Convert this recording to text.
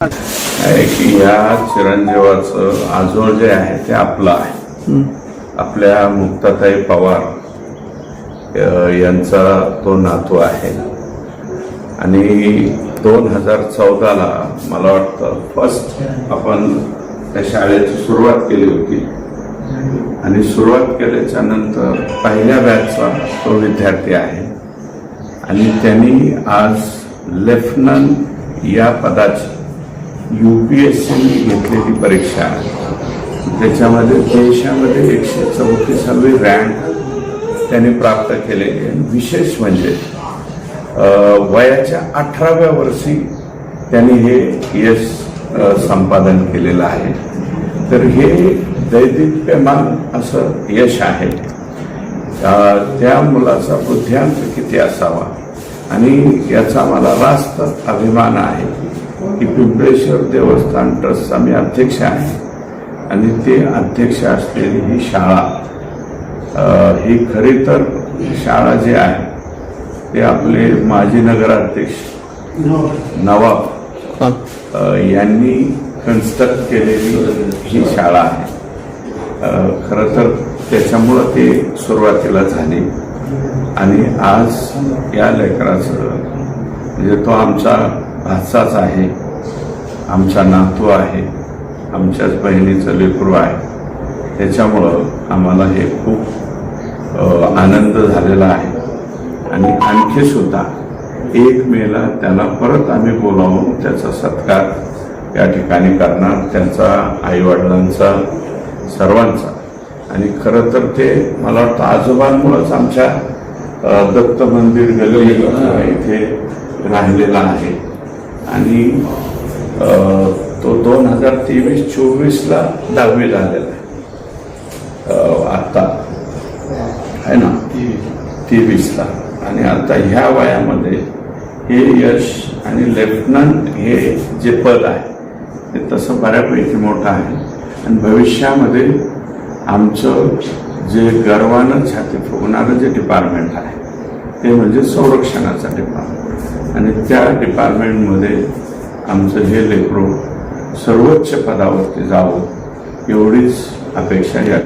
की या चिरंजीवाचं आजोळ जे आहे ते आपलं आहे. आपल्या मुक्ताताई पवार यांचा तो नातू आहे आणि 2014ला मला वाटतं फर्स्ट आपण त्या शाळेची सुरुवात केली होती आणि सुरुवात केल्याच्या नंतर पहिल्या बॅचचा तो विद्यार्थी आहे आणि त्यांनी आज लेफ्टनंट या पदाची UPSC घेतलेली परीक्षा त्याच्यामध्ये देशामध्ये 134वी रँक त्यांनी प्राप्त केलेली आहे. विशेष म्हणजे वयाच्या 18व्या वर्षी त्यांनी हे यश संपादन केलेलं आहे. तर हे दैदिप्यमान असं यश आहे. त्या मुलाचा बुद्ध्यांक किती असावा आणि याचा मला रास्त अभिमान आहे की पिंपळेश्वर देवस्थान ट्रस्टचा मी अध्यक्ष आहे आणि ते अध्यक्ष असलेली ही शाळा ही खरी तर शाळा जी आहे ते आपले माजी नगराध्यक्ष नवाब यांनी कन्स्ट्रक्ट केलेली ही शाळा आहे. खरं तर त्याच्यामुळं ते सुरुवातीला झाली आणि आज या लेकराचं म्हणजे तो आमचा भाचाच आहे, आमचा नातू आहे, आमच्याच बहिणीचं लेकरू आहे. त्याच्यामुळं आम्हाला हे खूप आनंद झालेला आहे आणि आणखी सुद्धा 1 मेला त्याला परत आम्ही बोलावून त्याचा सत्कार या ठिकाणी करणार, त्यांचा आईवडिलांचा सर्वांचा. आणि खरं तर ते मला वाटतं आजोबांमुळंच आमच्या दत्त मंदिर गल्ली इथे राहिलेला आहे आणि तो 2023-24ला 10वी झालेला आहे. आत्ता आहे ना 23ला आणि आता ह्या वयामध्ये हे यश आणि लेफ्टनंट हे जे पद आहे ते तसं बऱ्यापैकी मोठं आहे आणि भविष्यामध्ये आमचं जे गर्वानं छाती फुगणारं जे डिपार्टमेंट आहे ते म्हणजे संरक्षणाचं डिपार्टमेंट आणि त्या डिपार्टमेंटमध्ये आमचं हे लेकरू सर्वोच्च पदावरती जावं एवढीच अपेक्षा या